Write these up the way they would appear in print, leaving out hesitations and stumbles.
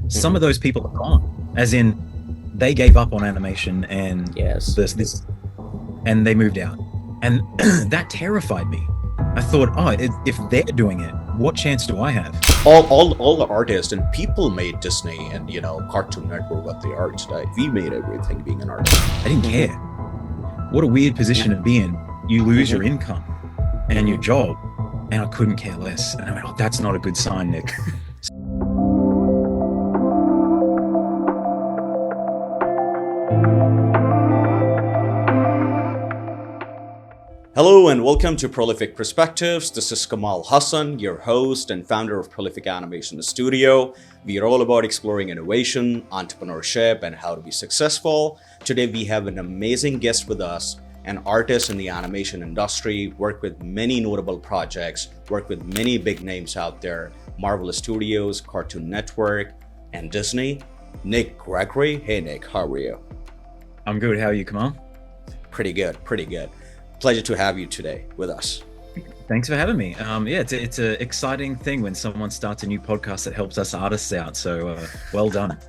some Hmm. of those people are gone, as in they gave up on animation and Yes. this and they moved out. And that terrified me. I thought, oh, if they're doing it, what chance do I have? All the artists and people made Disney and Cartoon Network what they are today. We made everything being an artist. I didn't Hmm. care. What a weird position to be in. You lose your Hmm. income and your Hmm. job, and I couldn't care less. And I went, oh, that's not a good sign, Nic. Hello and welcome to Prolific Perspectives. This is Kamal Hassan, your host and founder of Prolific Animation Studio. We are all about exploring innovation, entrepreneurship, and how to be successful. Today we have an amazing guest with us, an artist in the animation industry, worked with many notable projects, worked with many big names out there, Marvel Studios, Cartoon Network, and Disney. Nic Gregory. Hey Nic, how are you? I'm good. How are you, Kamal? Pretty good, pretty good. Pleasure to have you today with us. Thanks for having me. Yeah, it's an exciting thing when someone starts a new podcast that helps us artists out. So well done.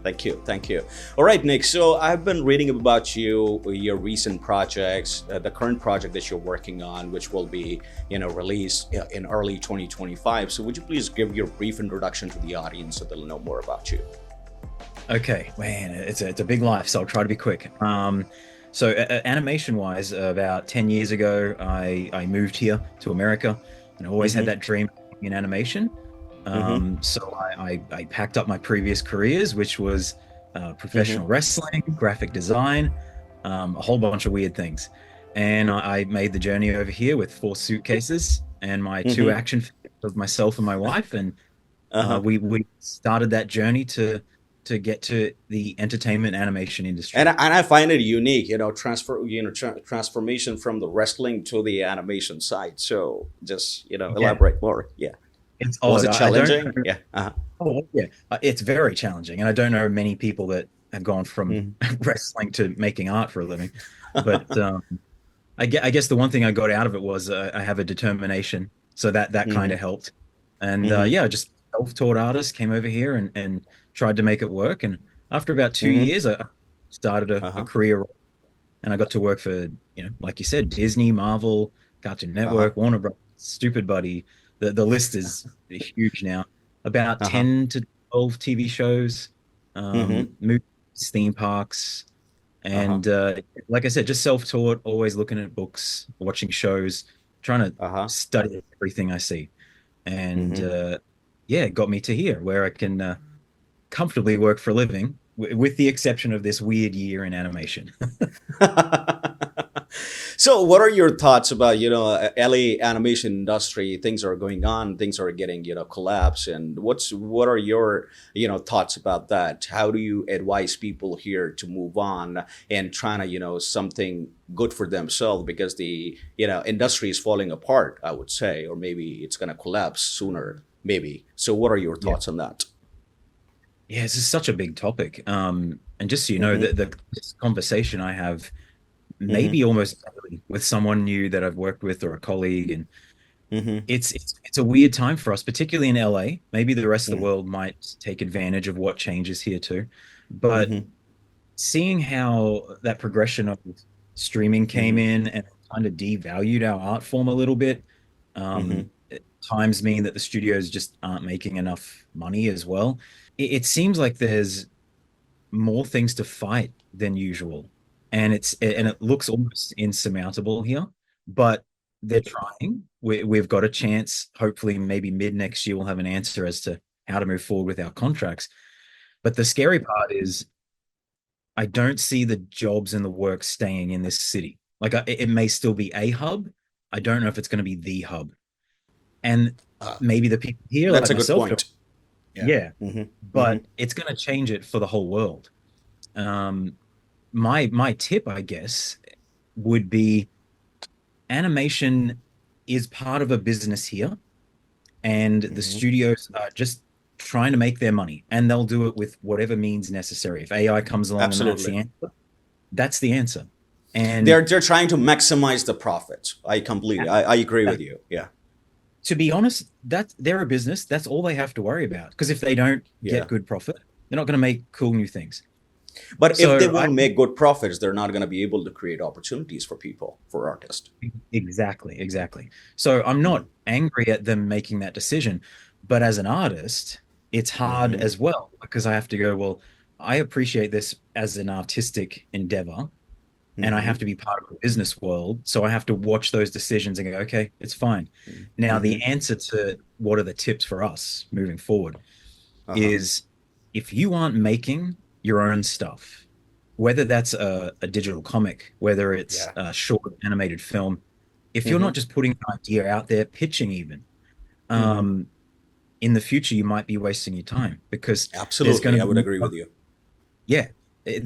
Thank you. Thank you. All right, Nic. So I've been reading about you, your recent projects, the current project that you're working on, which will be, released in early 2025. So would you please give your brief introduction to the audience so they'll know more about you? Okay, man, it's a big life, so I'll try to be quick. So animation wise, about 10 years ago, I moved here to America, and I always had Mm-hmm. that dream in animation. Mm-hmm. So I packed up my previous careers, which was professional Mm-hmm. wrestling, graphic design, a whole bunch of weird things. And I made the journey over here with 4 suitcases and my two Mm-hmm. action figures of myself and my wife, and Uh-huh. we started that journey to get to the entertainment animation And industry. I find it unique, transformation from the wrestling to the animation side. So just Yeah, elaborate more. Yeah. it's Was odd. it I don't challenging? know. Yeah. Uh-huh. Oh, yeah, it's very challenging, and I don't know many people that have gone from Mm-hmm. wrestling to making art for a living. But I guess the one thing I got out of it was I have a determination, so that kind Mm-hmm. of helped. And Mm-hmm. yeah, just self-taught artist came over here and tried to make it work. And after about two Mm-hmm. years, I started a Uh-huh. career, and I got to work for, like you said, Disney, Marvel, Cartoon Uh-huh. Network, Warner Bros., Stupid Buddy. The list is huge now. About Uh-huh. 10 to 12 TV shows, Mm-hmm. movies, theme parks, Uh-huh. and like I said, just self-taught, always looking at books, watching shows, trying to Uh-huh. study everything I see. And Mm-hmm. yeah, it got me to here where I can comfortably work for a living, with the exception of this weird year in animation. So, what are your thoughts about LA animation industry? Things are going on, things are getting collapse, and what are your thoughts about that? How do you advise people here to move on and trying to something good for themselves because the industry is falling apart? I would say, or maybe it's going to collapse sooner. Maybe. So, what are your Yeah. thoughts on that? Yeah, this is such a big topic. And just so you know, Mm-hmm. the this conversation I have maybe Mm-hmm. almost daily with someone new that I've worked with or a colleague, and Mm-hmm. it's a weird time for us, particularly in LA. Maybe the rest of the Mm-hmm. world might take advantage of what changes here too. But Mm-hmm. seeing how that progression of streaming came Mm-hmm. in and kind of devalued our art form a little bit, Mm-hmm. times mean that the studios just aren't making enough money as well. It seems like there's more things to fight than usual, and it looks almost insurmountable here, but they're trying. We've got a chance. Hopefully, maybe mid next year we'll have an answer as to how to move forward with our contracts. But the scary part is I don't see the jobs and the work staying in this city. Like it may still be a hub. I don't know if it's going to be the hub. And Uh, maybe the people here, that's like a good myself, don't. point. Yeah. Yeah, Mm-hmm. Mm-hmm. but it's going to change it for the whole world. Um, my tip, I guess, would be animation is part of a business here, and the Mm-hmm. studios are just trying to make their money, and they'll do it with whatever means necessary. If AI comes along and Absolutely. that's the answer. And They're trying to maximize the profits. I uh, completely I agree uh, with you. Yeah. To be honest, that's they're a business. That's all they have to worry about. Because if they don't get Yeah. good profit, they're not going to make cool new things. But if they So I won't make good profits, they're not going to be able to create opportunities for people, for artists. exactly, exactly. So I'm not Mm-hmm. angry at them making that decision, but as an artist, it's hard Mm-hmm. as well because I have to go, well, I appreciate this as an artistic endeavor, and I have Mm-hmm. to be part of the business world. So I have to watch those decisions and go, okay, it's fine. Now, the Mm-hmm. answer to what are the tips for us moving forward Uh-huh. is if you aren't making your own stuff, whether that's a digital comic, whether it's Yeah. a short animated film, if you're not Mm-hmm. just putting an idea out there, pitching even, Mm-hmm. um, in the future, you might be wasting your time because there's going Absolutely. to I would be, agree with you. yeah,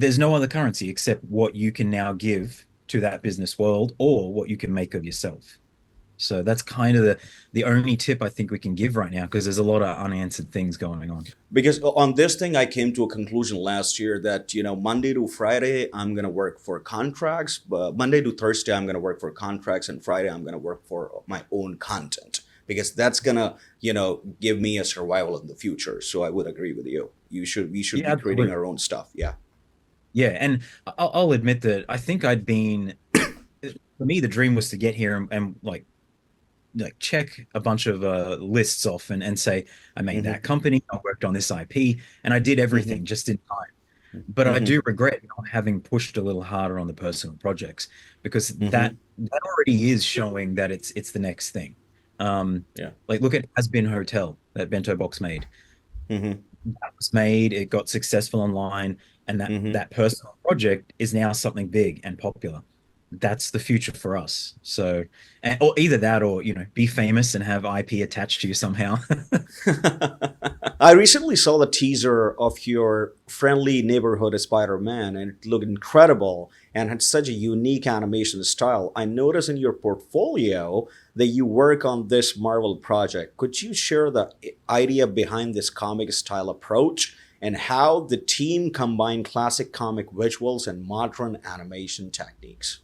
there's no other currency except what you can now give to that business world or what you can make of yourself. So that's kind of the only tip I think we can give right now because there's a lot of unanswered things going on. Because on this thing, I came to a conclusion last year that, Monday to Friday, I'm going to work for contracts. But Monday to Thursday, I'm going to work for contracts. And Friday, I'm going to work for my own content because that's going to, give me a survival in the future. So I would agree with you. We should Yeah, be creating absolutely. our own stuff. Yeah. Yeah, and I'll admit that I think I'd been for me the dream was to get here and like check a bunch of lists off and say I made Mm-hmm. that company, I worked on this IP, and I did Mm-hmm. everything just in time. But I Mm-hmm. do regret not having pushed a little harder on the personal projects because Mm-hmm. that already is showing that it's the next thing. Yeah. Like look at Has Been Hotel that Bento Box made. Mm-hmm. That was made, it got successful online, and Mm-hmm. that personal project is now something big and popular. That's the future for us. So, or either that, or be famous and have IP attached to you somehow. I recently saw the teaser of your friendly neighborhood Spider-Man, and it looked incredible and had such a unique animation style. I noticed in your portfolio that you work on this Marvel project. Could you share the idea behind this comic style approach and how the team combined classic comic visuals and modern animation techniques?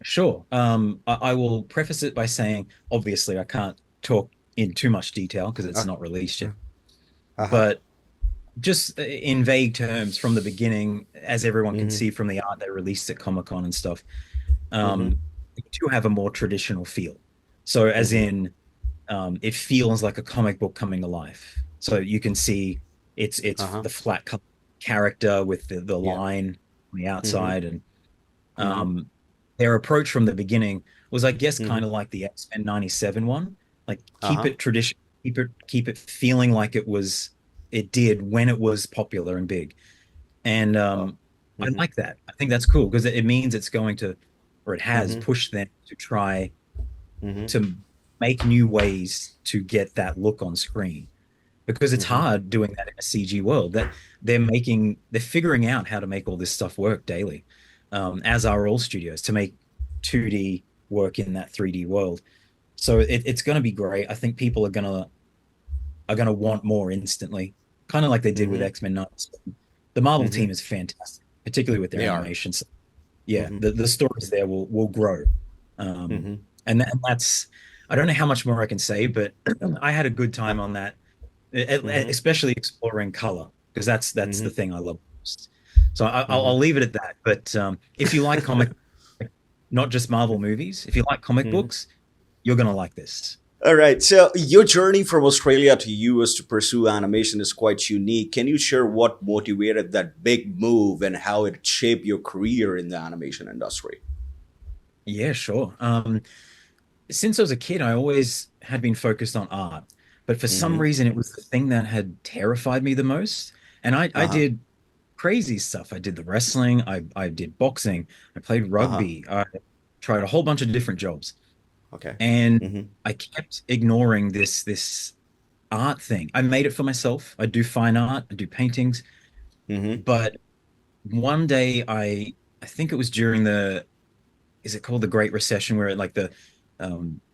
Sure. I will preface it by saying, obviously, I can't talk in too much detail because it's Uh, not released yet. uh-huh. But just in vague terms, from the beginning, as everyone can Mm-hmm. see from the art they released at Comic-Con and stuff, Mm-hmm. they do have a more traditional feel. So, as Mm-hmm. in, it feels like a comic book coming to life. So you can see it's Uh-huh. the flat character with the Yeah. line on the Mm-hmm. outside, and Mm-hmm. um, their approach from the beginning was, I guess, kind Mm-hmm. of like the X-Men '97 one. Like keep Uh-huh. it tradition, keep it feeling like it did when it was popular and big. And Oh. I Mm-hmm. like that. I think that's cool because it means it's going to, or it has Mm-hmm. pushed them to try Mm-hmm. to make new ways to get that look on screen because it's Mm-hmm. hard doing that in a CG world. That they're figuring out how to make all this stuff work daily, as are all studios to make 2D work in that 3D world. So it's going to be great. I think people are gonna want more instantly, kind of like they did with Mm-hmm. X-Men 9. The Marvel Mm-hmm. team is fantastic, particularly with their They are. animations. Yeah, Mm-hmm. the stories there will grow. Um, Mm-hmm. and that's I don't know how much more I can say, but I had a good Uh, time on that, mm-hmm. especially exploring color because that's the Mm-hmm. thing I love most. So I'll Mm-hmm. leave it at that. But if you like not just Marvel movies, if you like comic Mm-hmm. books, you're gonna like this. All right. So your journey from Australia to US to pursue animation is quite unique. Can you share what motivated that big move and how it shaped your career in the animation industry? Yeah, sure. Since I was a kid, I always had been focused on art, but for some Mm-hmm. reason, it was the thing that had terrified me the most. And I Uh-huh. did crazy stuff. I did the wrestling, I did boxing, I played Uh-huh. rugby, I tried a whole bunch of different jobs, Okay. and Mm-hmm. I kept ignoring this art thing. I made it for myself. I do fine art, I do paintings, Mm-hmm. but one day I think it was during the is it called the Great Recession where like the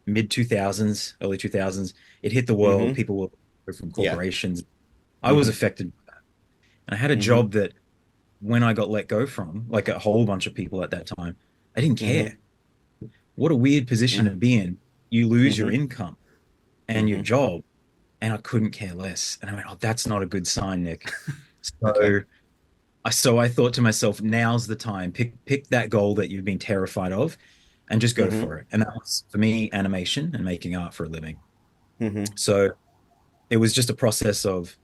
mid 2000s, early 2000s, it hit the world. Mm-hmm. People were from Yeah. corporations. I was Mm-hmm. affected, and I had a Mm-hmm. job that when I got let go from, like a whole bunch of people at that time, I didn't Mm-hmm. care. What a weird position to be in. You lose your Mm-hmm. income. and your Mm-hmm. job. And I couldn't care less. And I went, oh, that's not a good sign, Nic. Okay. So I thought to myself, now's the time. Pick that goal that you've been terrified of and just go Mm-hmm. for it. And that was for me animation and making art for a living. Mm-hmm. So it was just a process of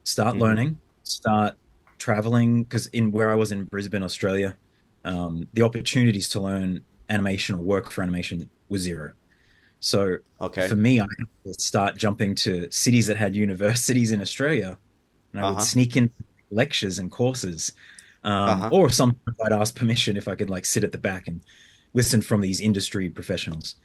start Mm-hmm. learning, start traveling, because in where I was in Brisbane, Australia, the opportunities to learn animation or work for animation was zero. So for Okay. me, I had to start jumping to cities that had universities in Australia, and I would Uh-huh. sneak in lectures and courses, Uh-huh. or sometimes I'd ask permission if I could like sit at the back and listen from these industry professionals.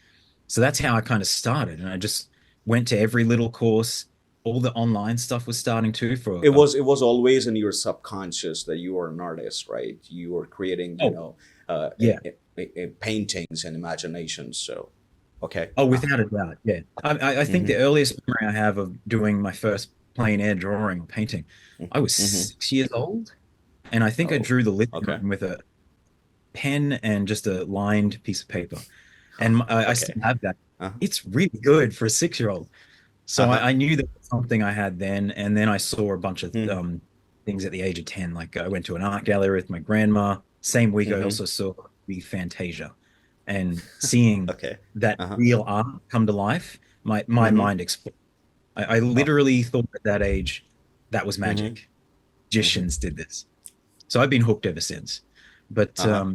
So that's how I kind of started, and I just went to every little course. All the online stuff was starting too for It was always in your subconscious that you are an artist, right? You are creating, oh uh, yeah. paintings and imaginations. So, okay. Oh, Uh-huh. without a doubt, yeah. I think the Mm-hmm. earliest memory I have of doing my first plein air drawing or painting, I was Mm-hmm. 6 years old, and I think I Oh, drew the living okay. room with a pen and just a lined piece of paper, and I Okay. still have that. Uh-huh. It's really good for a 6 year old. So Uh-huh. I knew that was something I had then, and then I saw a bunch of Mm-hmm. things at the age of 10. Like I went to an art gallery with my grandma. Same week, I Mm-hmm. also saw the Fantasia, and seeing Okay. that Uh-huh. real art come to life, my Mm-hmm. mind exploded. I Oh. literally thought at that age that was Mm-hmm. magic. Mm-hmm. Magicians did this. So I've been hooked ever since. But Uh-huh.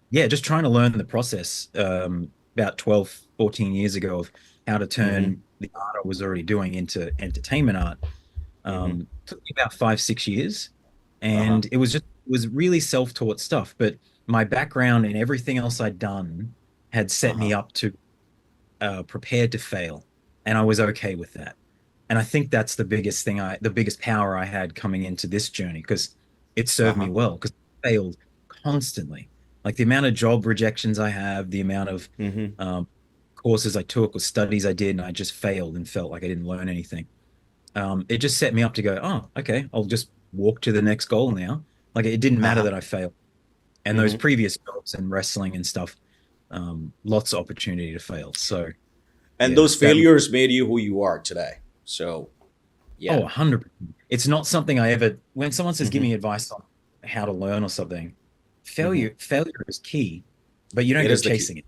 yeah, just trying to learn the process about 12, 14 years ago of how to Mm-hmm. turn the art I was already doing into entertainment art. Mm-hmm. Took me about 5, 6 years. Uh-huh. And it was really self-taught stuff. But my background and everything else I'd done had set me Uh-huh. up to prepared to fail. And I was okay with that. And I think that's the biggest power I had coming into this journey because it served me Uh-huh. well because I failed constantly. Like the amount of job rejections I have, the amount of Mm-hmm. um, courses I took or studies I did, and I just failed and felt like I didn't learn anything. It just set me up to go, oh, okay, I'll just walk to the next goal now. Like it didn't matter Uh-huh. that I failed. And those Mm-hmm. previous jobs and wrestling and stuff, lots of opportunity to fail. So And yeah, those that failures made you who you are today. So, oh, yeah. 100%. It's not something I ever, when someone says, give Mm-hmm. me advice on how to learn or something, Mm-hmm. failure is key, but you don't It go is the key. chasing it.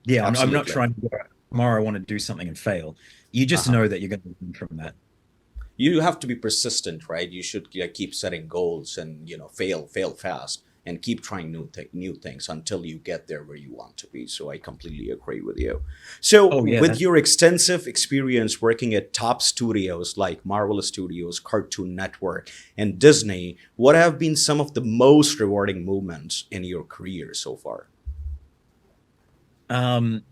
Yeah, I'm not Absolutely. trying to go, tomorrow I want to do something and fail. You just Uh-huh. know that you're going to learn from that. You have to be persistent, right? You should, keep setting goals and, fail fast and keep trying new things until you get there where you want to be. So I completely agree with you. So Oh, yeah. with your extensive experience working at top studios like Marvel Studios, Cartoon Network, and Disney, what have been some of the most rewarding moments in your career so far? Um,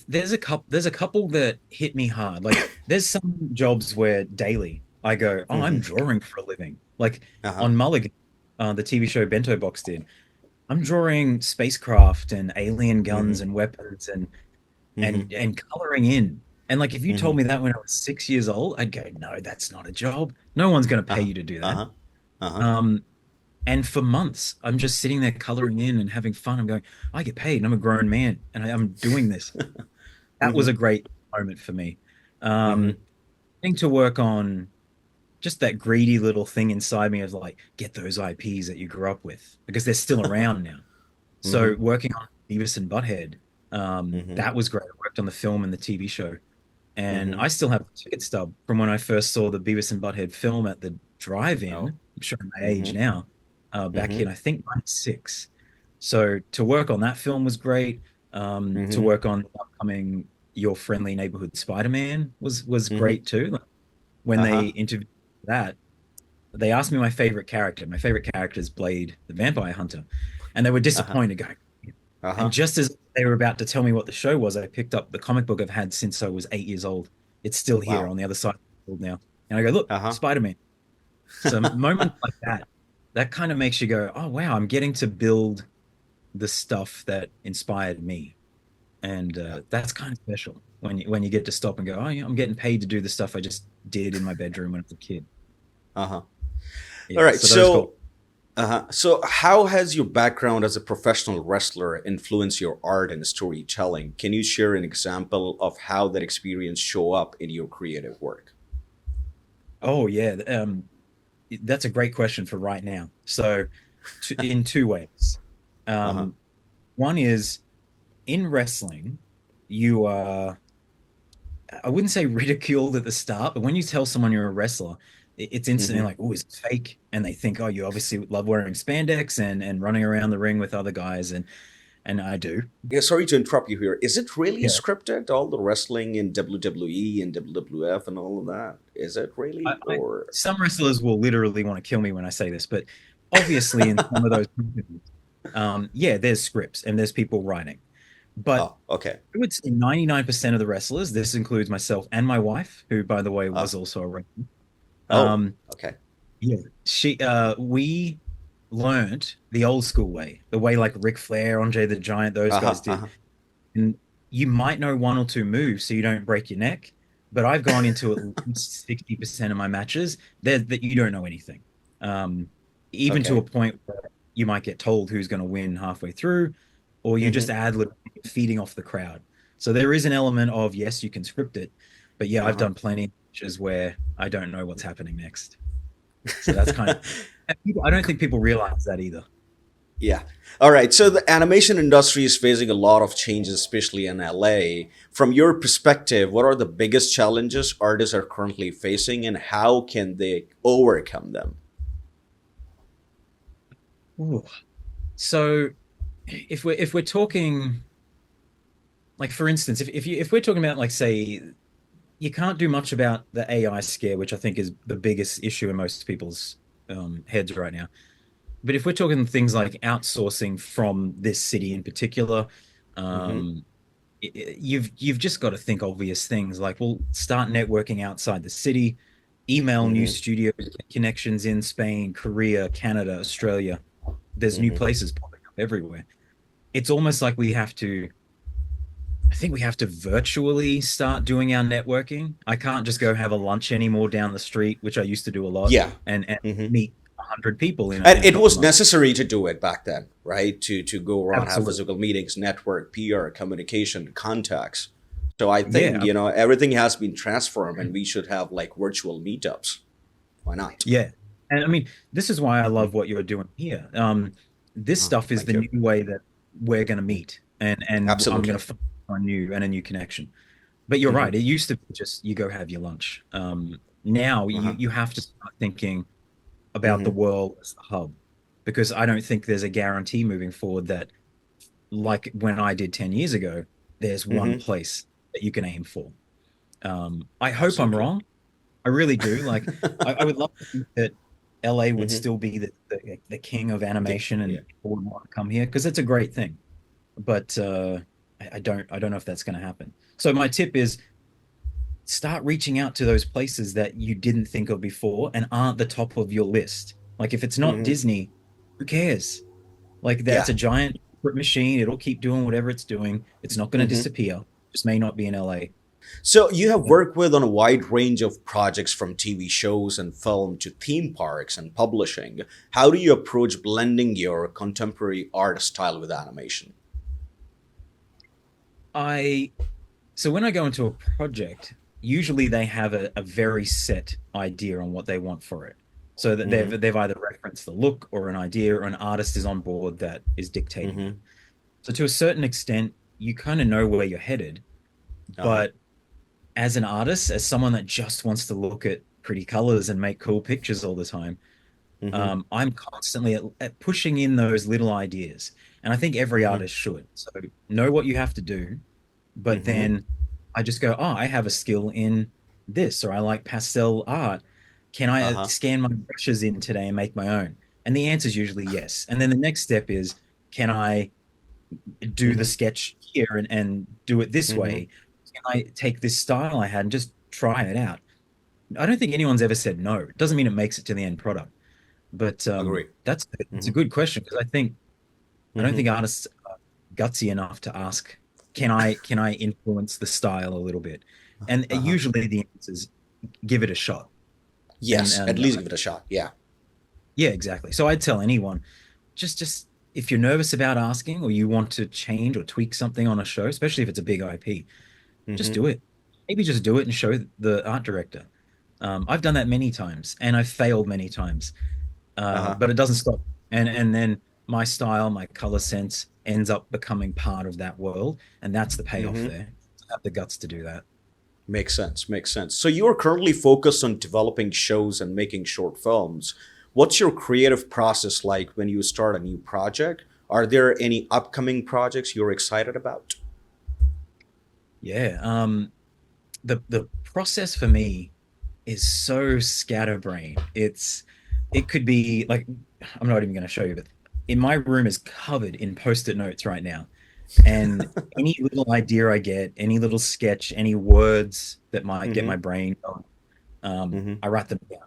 there's a couple that hit me hard. Like there's some jobs where daily I go, oh, I'm Mm-hmm. drawing for a living. Like Uh-huh. on Mulligan, the TV show Bento Box did. I'm drawing spacecraft and alien Mm-hmm. guns and weapons Mm-hmm. and coloring in. And like if you Mm-hmm. told me that when I was 6 years old, I'd go, no, that's not a job. No one's going to pay Uh-huh. you to do that. Uh-huh. Uh-huh. Um, and for months, I'm just sitting there coloring in and having fun. I'm going, I get paid and I'm a grown man and I'm doing this. That was Mm-hmm. a great moment for me. Mm-hmm. Um, Getting to work on just that greedy little thing inside me of like, get those IPs that you grew up with because they're still around now. So Mm-hmm. working on Beavis and Butthead, Mm-hmm. that was great. I worked on the film and the TV show, and Mm-hmm. I still have a ticket stub from when I first saw the Beavis and Butthead film at the drive-in. Oh. I'm showing my age Mm-hmm. now. Back Mm-hmm. in I think '96. So to work on that film was great. To Mm-hmm. work on the upcoming Your Friendly Neighborhood Spider-Man was Mm-hmm. great too. Like, when they Uh-huh. interviewed that, they asked me my favorite character. My favorite character is Blade, the vampire hunter, and they were Uh-huh. disappointed going. And Uh-huh. just as they were about to tell me what the show was, I picked up the comic book I've had since I was 8 years old. It's still here Wow. on the other side of the world now. And I go, look, Uh-huh. Spider-Man. So moments like that, that kind of makes you go, oh wow, I'm getting to build the stuff that inspired me. And Yeah. that's kind of special when you get to stop and go, oh yeah, I'm getting paid to do the stuff I just did in my bedroom when I was a kid. Uh-huh. All Yeah. right. So those goals. So, how has your background as a professional wrestler influenced your art and storytelling? Can you share an example of how that experience show up in your creative work? Oh yeah, that's a great question for right now. So, in two ways. Uh-huh. Um, One is in wrestling, you are, I wouldn't say ridiculed at the start, but when you tell someone you're a wrestler, it's instantly Mm-hmm. like, oh, it's fake. And they think, oh, you obviously love wearing spandex and running around the ring with other guys. And I do. Yeah, sorry to interrupt you here. Is it really Yeah. scripted? All the wrestling in WWE and WWF and all of that? Is it really? Or Some wrestlers will literally want to kill me when I say this, but obviously in some of those companies, yeah, there's scripts and there's people writing. But oh, okay. I would say 99% of the wrestlers, this includes myself and my wife, who, by the way, Uh, was also a wrestler. oh, Um, okay. yeah, we learned the old school way, the way like Ric Flair, Andre the Giant, those guys Uh-huh. did. Uh-huh. And you might know one or two moves so you don't break your neck, but I've gone into at least 60% of my matches that you don't know anything. Um, Even to a Okay. point where you might get told who's going to win halfway through, or you just Mm-hmm. ad lib feeding off the crowd. So there is an element of yes, you can script it, but yeah, I've Uh-huh. done plenty of matches where I don't know what's happening next. So that's kind of I don't think people realize that either. Yeah. All right. So the animation industry is facing a lot of changes, especially in LA. From your perspective, what are the biggest challenges artists are currently facing and how can they overcome them? Ooh. So if we're talking like for instance, if we're talking about like say you can't do much about the AI scare, which I think is the biggest issue in most people's heads right now. But if we're talking things like outsourcing from this city in particular, Mm-hmm. um, you've just got to think obvious things like, well, start networking outside the city, email new Mm-hmm. studios, connections in Spain, Korea, Canada, Australia. There's new Mm-hmm. places popping up everywhere. It's almost like I think we have to virtually start doing our networking. I can't just go have a lunch anymore down the street, which I used to do a lot, Yeah. and Mm-hmm. meet 100 people in And in a it couple was months. necessary to do it back then, right? To go around, have Absolutely. physical meetings, network, PR, communication, contacts. So I think, Yeah. everything has been transformed and we should have like virtual meetups. Why not? Yeah. And I mean, this is why I love what you're doing here. This stuff is Thank the you. new way that we're going to meet, and I'm going Absolutely. to find a new and a new connection. But you're Mm-hmm. right. It used to be just you go have your lunch. Now Uh-huh. you have to start thinking about the Mm-hmm. world as the hub, because I don't think there's a guarantee moving forward that, like when I did 10 years ago, there's one Mm-hmm. place that you can aim for. I hope I'm Absolutely. wrong. I really do. Like, I would love to think that LA would Mm-hmm. still be the king of animation Yeah. and people would want to come here because it's a great thing. But I don't know if that's going to happen. So my tip is start reaching out to those places that you didn't think of before and aren't the top of your list. Like if it's not Mm-hmm. Disney, who cares? Like that's Yeah. a giant machine. It'll keep doing whatever it's doing. It's not going to Mm-hmm. disappear. Just may not be in LA. So you have worked with on a wide range of projects from TV shows and film to theme parks and publishing. How do you approach blending your contemporary art style with animation? I So when I go into a project, usually they have a very set idea on what they want for it. So that Mm-hmm. they've either referenced the look or an idea or an artist is on board that is dictating it. Mm-hmm. So to a certain extent, you kind of know where you're headed. Uh-huh. But as an artist, as someone that just wants to look at pretty colors and make cool pictures all the time, Mm-hmm. I'm constantly at pushing in those little ideas. And I think every Mm-hmm. artist should. So know what you have to do, but Mm-hmm. then I just go, oh, I have a skill in this, or I like pastel art. Can I Uh-huh. scan my brushes in today and make my own? And the answer is usually yes. And then the next step is, can I do the Mm-hmm. sketch here and do it this Mm-hmm. way? Can I take this style I had and just try it out? I don't think anyone's ever said no. It doesn't mean it makes it to the end product. But Agree. it's a Mm-hmm. good question because I don't Mm-hmm. think artists are gutsy enough to ask, can I influence the style a little bit? And Uh-huh. usually the answer is give it a shot. And Yes, at least give it a shot. Yeah. Yeah, exactly. So I'd tell anyone, just if you're nervous about asking or you want to change or tweak something on a show, especially if it's a big IP, just Mm-hmm. do it. Maybe just do it and show the art director. I've done that many times and I've failed many times, Uh-huh. but it doesn't stop. And then my style, my color sense ends up becoming part of that world, and that's the payoff Mm-hmm. there. I have the guts to do that. Makes sense. Makes sense. So you are currently focused on developing shows and making short films. What's your creative process like when you start a new project? Are there any upcoming projects you're excited about? Yeah. The process for me is so scatterbrained. It could be like I'm not even going to show you, but in my room is covered in post-it notes right now. And any little idea I get, any little sketch, any words that might get my Mm-hmm. brain going, Mm-hmm. I write them down.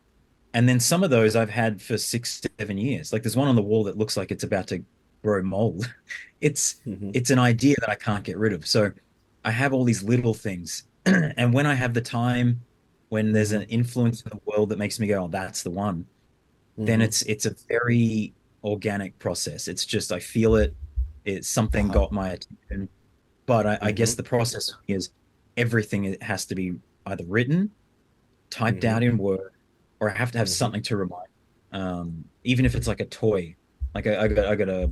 And then some of those I've had for 6, 7 years. Like there's one on the wall that looks like it's about to grow mold. It's Mm-hmm. it's an idea that I can't get rid of. So I have all these little things. And when I have the time, when there's Mm-hmm. an influence in the world that makes me go, oh, that's the one, then Mm-hmm. it's a very organic process. It's just I feel it. It's something Uh-huh. got my attention. But I Mm-hmm. guess the process is everything it has to be either written, typed Mm-hmm. out in Word, or I have to have Mm-hmm. something to remind. Even if it's like a toy, like I got a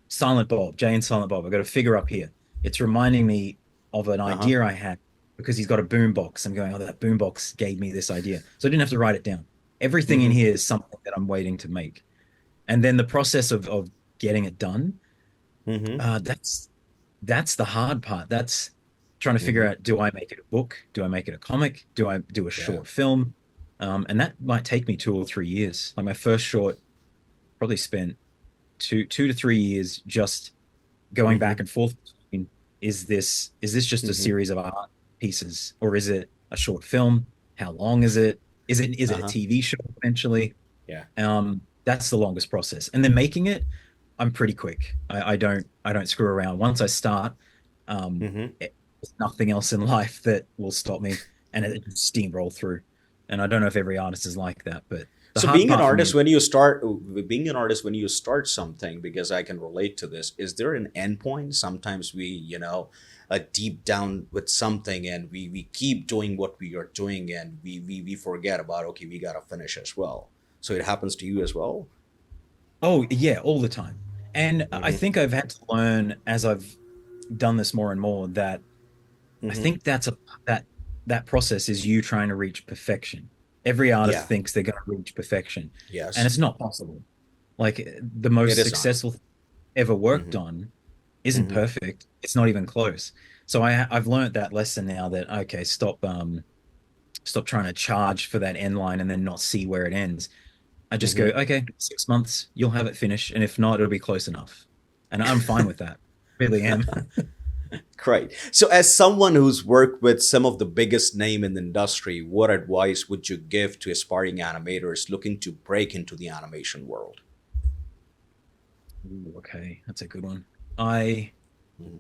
Silent Bob, Jay and Silent Bob. I got a figure up here. It's reminding me of an Uh-huh. idea I had because he's got a boom box. I'm going, oh, that boom box gave me this idea, so I didn't have to write it down. Everything in Mm-hmm. here is something that I'm waiting to make, and then the process of getting it done. Mm-hmm. That's the hard part. That's trying to figure Mm-hmm. out, do I make it a book? Do I make it a comic? Do I do a Yeah. short film? And that might take me 2 or 3 years. Like my first short probably spent two to 3 years just going Mm-hmm. back and forth between, is this just a Mm-hmm. series of art pieces or is it a short film? How long is it? Is it a Uh-huh. TV show eventually? Yeah. That's the longest process. And then making it, I'm pretty quick. I don't screw around. Once I start, Mm-hmm. there's nothing else in life that will stop me, and it just steamroll through. And I don't know if every artist is like that, but the So hard being an part for artist me, when you start being an artist when you start something, because I can relate to this, is there an endpoint? Sometimes we, deep down with something and we keep doing what we are doing and we forget about, okay, we gotta finish as well. So it happens to you as well? oh yeah, all the time. And I Mm-hmm. think I've had to learn as I've done this more and more that I Mm-hmm. think that that process is you trying to reach perfection. Every artist Yeah. thinks they're going to reach perfection, and Yes. it's not possible. Like the It most is not. successful ever worked Mm-hmm. on isn't Mm-hmm. perfect. It's not even close. So I've learned that lesson now that okay, stop trying to charge for that end line and then not see where it ends. I just go, Mm-hmm. okay, 6 months, you'll have it finished, and if not, it'll be close enough. And I'm fine with that. Really am. Great. So, as someone who's worked with some of the biggest name in the industry, what advice would you give to aspiring animators looking to break into the animation world? Ooh, okay, that's a good one. I Mm-hmm.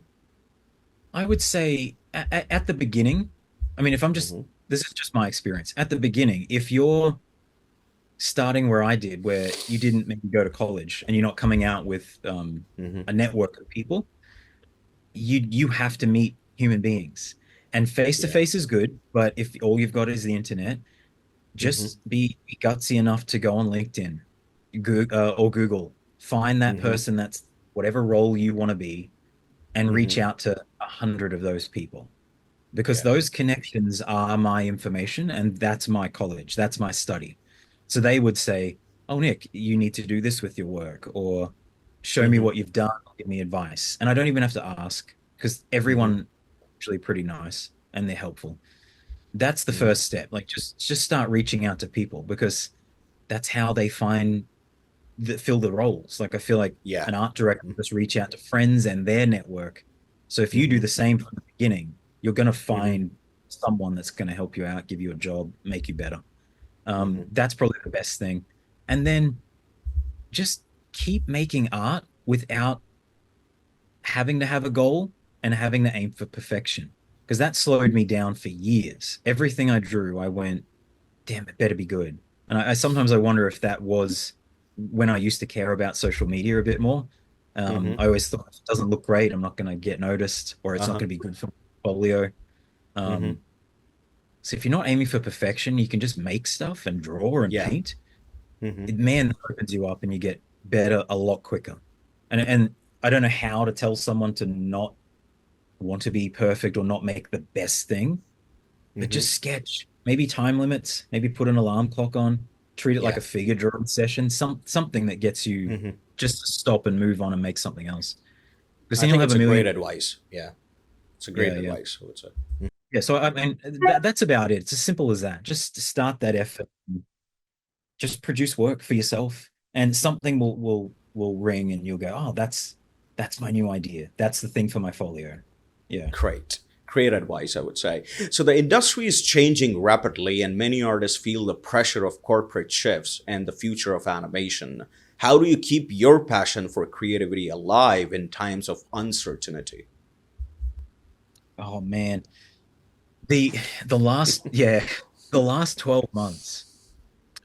I would say at the beginning, I mean, if I'm just Mm-hmm. this is just my experience. At the beginning, if you're starting where I did, where you didn't maybe go to college and you're not coming out with Mm-hmm. a network of people, you have to meet human beings. And face to Yeah. face is good, but if all you've got is the internet, Mm-hmm. just be gutsy enough to go on LinkedIn, or Google, find that Mm-hmm. person that's whatever role you want to be, and reach Mm-hmm. out to 100 of those people because Yeah. those connections are my information and that's my college, that's my study. So they would say, "Oh, Nic, you need to do this with your work," or "Show me Mm-hmm. what you've done, give me advice." And I don't even have to ask because Mm-hmm. everyone actually pretty nice and they're helpful. That's the Mm-hmm. first step. Like just start reaching out to people because that's how they fill the roles. Like I feel like Yeah. an art director will just reach out to friends and their network. So if you do Mm-hmm. the same from the beginning, you're going to Mm-hmm. find someone that's going to help you out, give you a job, make you better. Mm-hmm. That's probably the best thing. And then just keep making art without having to have a goal and having to aim for perfection. Because that slowed me down for years. Everything I drew, I went, damn, it better be good. And I sometimes I wonder if that was when I used to care about social media a bit more. Mm-hmm. I always thought if it doesn't look great, I'm not going to get noticed, or it's not Uh-huh. going to be good for my portfolio. Mm-hmm. Um, so if you're not aiming for perfection, you can just make stuff and draw and Yeah. paint. Mm-hmm. Man, that opens you up and you get better a lot quicker. And I don't know how to tell someone to not want to be perfect or not make the best thing, but Mm-hmm. just sketch. Maybe time limits, maybe put an alarm clock on, treat it like Yeah. a figure drawing session, something that gets you Mm-hmm. just to stop and move on and make something else. Because I then you'll think have it's a a great million. advice. Yeah. It's a Yeah, great yeah. advice, I would say. Yeah. So I mean that's about it. It's as simple as that. Just start that effort. Just produce work for yourself and something will ring and you'll go, oh, that's my new idea. That's the thing for my folio. Yeah. Great. Great advice, I would say. So the industry is changing rapidly, and many artists feel the pressure of corporate shifts and the future of animation. How do you keep your passion for creativity alive in times of uncertainty? Oh man. The the last the last 12 months.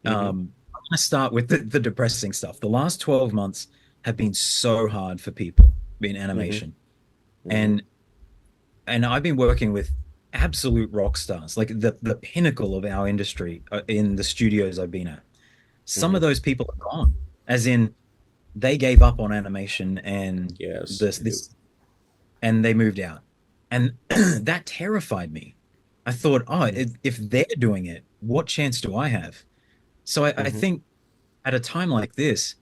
Mm-hmm. I'm gonna start with the depressing stuff. The last 12 months have been so hard for people in Mm-hmm. animation. Mm-hmm. And I've been working with absolute rock stars, like the pinnacle of our industry in the studios I've been at. Some Mm-hmm. of those people are gone, as in they gave up on animation and Yes, this they do. this and they moved out. And that terrified me. I thought, oh, if they're doing it, what chance do I have? So I Mm-hmm. think at a time like this,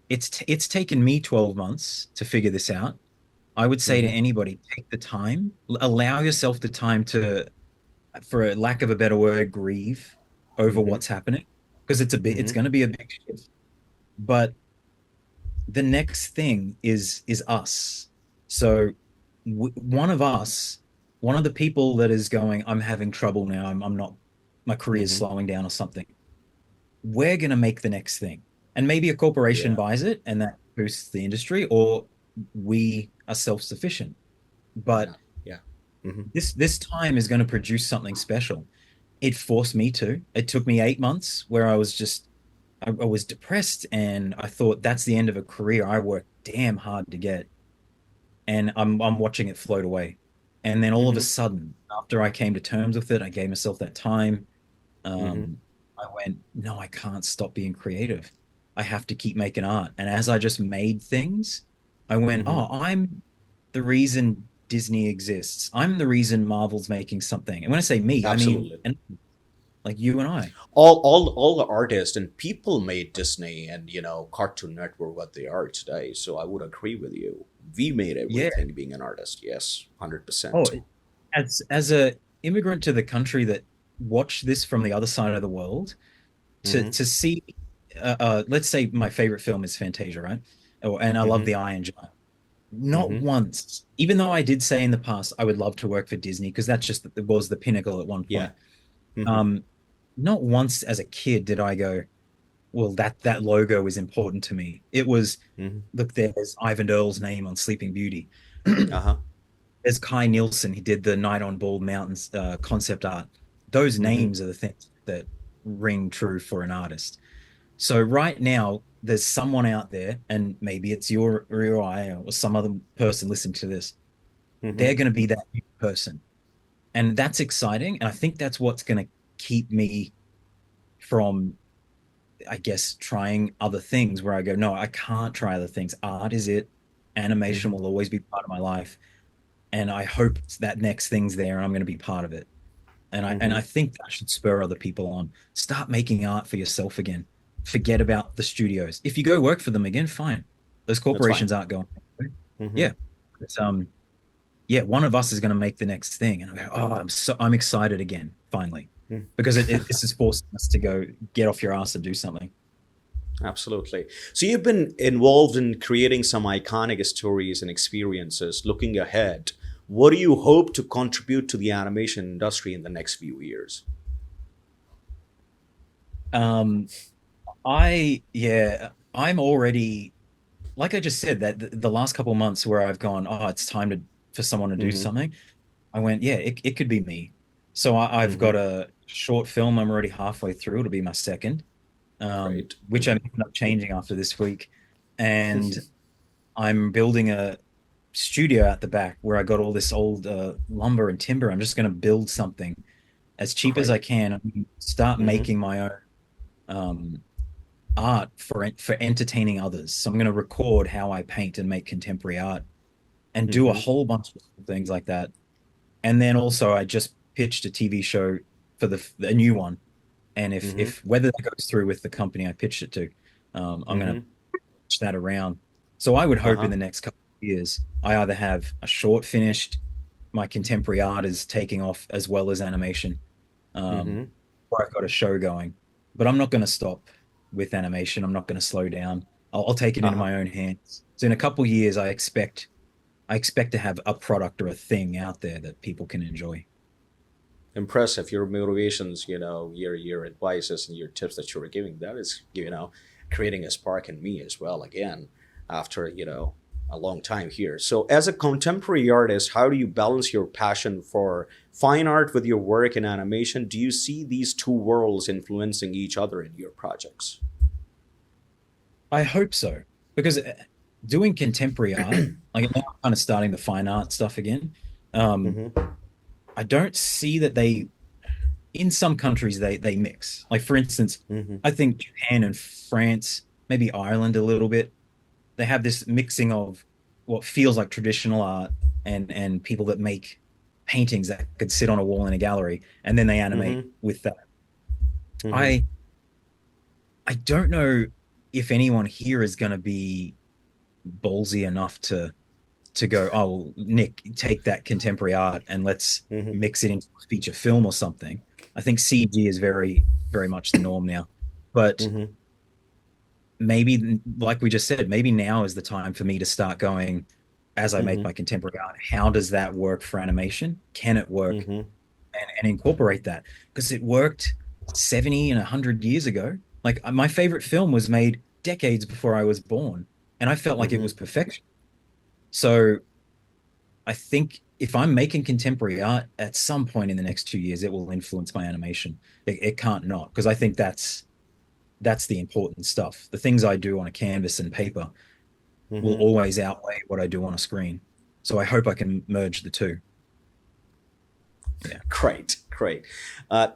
it's taken me 12 months to figure this out. I would say to Mm-hmm. anybody, take the time, allow yourself the time to, for a lack of a better word, grieve over Mm-hmm. what's happening because it's Mm-hmm. going to be a big shift. But the next thing is us. So one of us, one of the people that is going, I'm having trouble now. I'm not, my career's Mm-hmm. slowing down or something. We're going to make the next thing. And maybe a corporation Yeah. buys it and that boosts the industry, or we are self-sufficient. Why But not? Yeah. Mm-hmm. this time is going to produce something special. It forced me to. It took me 8 months where I was just I was depressed and I thought that's the end of a career I worked damn hard to get. And I'm watching it float away. And then all of a Mm-hmm. sudden, after I came to terms with it, I gave myself that time. Mm-hmm. Um, I went, no, I can't stop being creative. I have to keep making art. And as I just made things, I went, Mm-hmm. oh, I'm the reason Disney exists. I'm the reason Marvel's making something. And when I say me, I mean Absolutely. and like you and I. All the artists and people made Disney and Cartoon Network what they are today. So I would agree with you. We made Yeah. everything being an artist. Yes, Oh, 100%. as a immigrant to the country that watched this from the other side of the world, Mm-hmm. to see let's say my favorite film is Fantasia, right? Oh, and I love Mm-hmm. the Iron Giant. Not Mm-hmm. once, even though I did say in the past I would love to work for Disney because that's just it was the pinnacle at one Yeah. point. Mm-hmm. Um, not once as a kid did I go, well, that logo is important to me. It was, Mm-hmm. look, there's Ivan Earl's name on Sleeping Beauty. Uh-huh. There's Kai Nielsen. He did the Night on Bald Mountains concept art. Those Mm-hmm. names are the things that ring true for an artist. So right now, there's someone out there, and maybe it's your or I or some other person listening to this. Mm-hmm. They're going to be that new person, and that's exciting. And I think that's what's going to keep me from, I guess, trying other things. Where I go, no, I can't try other things. Art is it. Animation Mm-hmm. will always be part of my life, and I hope that next thing's there, and I'm going to be part of it. And I Mm-hmm. think that should spur other people on. Start making art for yourself again. Forget about the studios. If you go work for them again, fine. Those That's fine. corporations aren't going. Mm-hmm. Yeah, it's yeah. One of us is going to make the next thing, and I go, oh, I'm excited again, finally, because this is forcing us to go get off your ass and do something. Absolutely. So you've been involved in creating some iconic stories and experiences. Looking ahead, what do you hope to contribute to the animation industry in the next few years? Um, I'm already, like I just said, that the last couple of months where I've gone, oh, it's time to for someone to do Mm-hmm. something. I went, yeah, it could be me. So I've Mm-hmm. got a short film I'm already halfway through. It'll be my second. Great. which I'm Mm-hmm. ended up changing after this week. And I'm building a studio at the back where I got all this old lumber and timber. I'm just going to build something as cheap as I Great. can. I'm gonna start Mm-hmm. making my own um, art for entertaining others. So I'm going to record how I paint and make contemporary art and do a Mm-hmm. whole bunch of things like that. And then also I just pitched a TV show for a new one. And Mm-hmm. if whether that goes through with the company I pitched it to, I'm going to Mm-hmm. pitch that around. So I would hope in Uh-huh. the next couple of years, I either have a short finished, my contemporary art is taking off as well as animation, um, Mm-hmm. or I've got a show going. But I'm not going to stop with animation. I'm not going to slow down. I'll take it into Uh-huh. my own hands. So in a couple of years, I expect to have a product or a thing out there that people can enjoy. Impressive. Your motivations, your advices and your tips that you were giving, that is, creating a spark in me as well, again, after, a long time here. So as a contemporary artist, how do you balance your passion for fine art with your work in animation? Do you see these two worlds influencing each other in your projects? I hope so because doing contemporary art, like now I'm kind of starting the fine art stuff again. Um, Mm-hmm. I don't see that in some countries they mix. Like for instance, Mm-hmm. I think Japan and France, maybe Ireland a little bit, they have this mixing of what feels like traditional art and people that make paintings that could sit on a wall in a gallery and then they animate Mm-hmm. with that. Mm-hmm. I I don't know if anyone here is going to be ballsy enough to go, oh, well, Nic, take that contemporary art and let's Mm-hmm. mix it into a feature film or something. I think CG is very much the norm now. But Mm-hmm. maybe, like we just said, maybe now is the time for me to start going, as I make Mm-hmm. my contemporary art, how does that work for animation? Can it work? Mm-hmm. And incorporate that? Because it worked 70 and 100 years ago. Like my favorite film was made decades before I was born, and I felt like it Mm-hmm. was perfection. So I think if I'm making contemporary art at some point in the next 2 years, it will influence my animation. It can't not, because I think that's the important stuff. The things I do on a canvas and paper will Mm-hmm. always outweigh what I do on a screen. So I hope I can merge the two. Yeah. Great, great.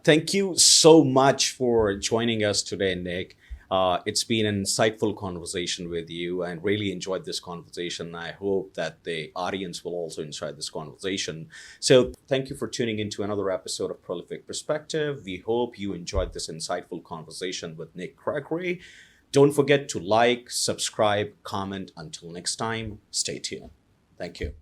Thank you so much for joining us today, Nic. It's been an insightful conversation with you and really enjoyed this conversation. I hope that the audience will also enjoy this conversation. So, thank you for tuning into another episode of Prolific Perspective. We hope you enjoyed this insightful conversation with Nic Gregory. Don't forget to like, subscribe, comment. Until next time, stay tuned. Thank you.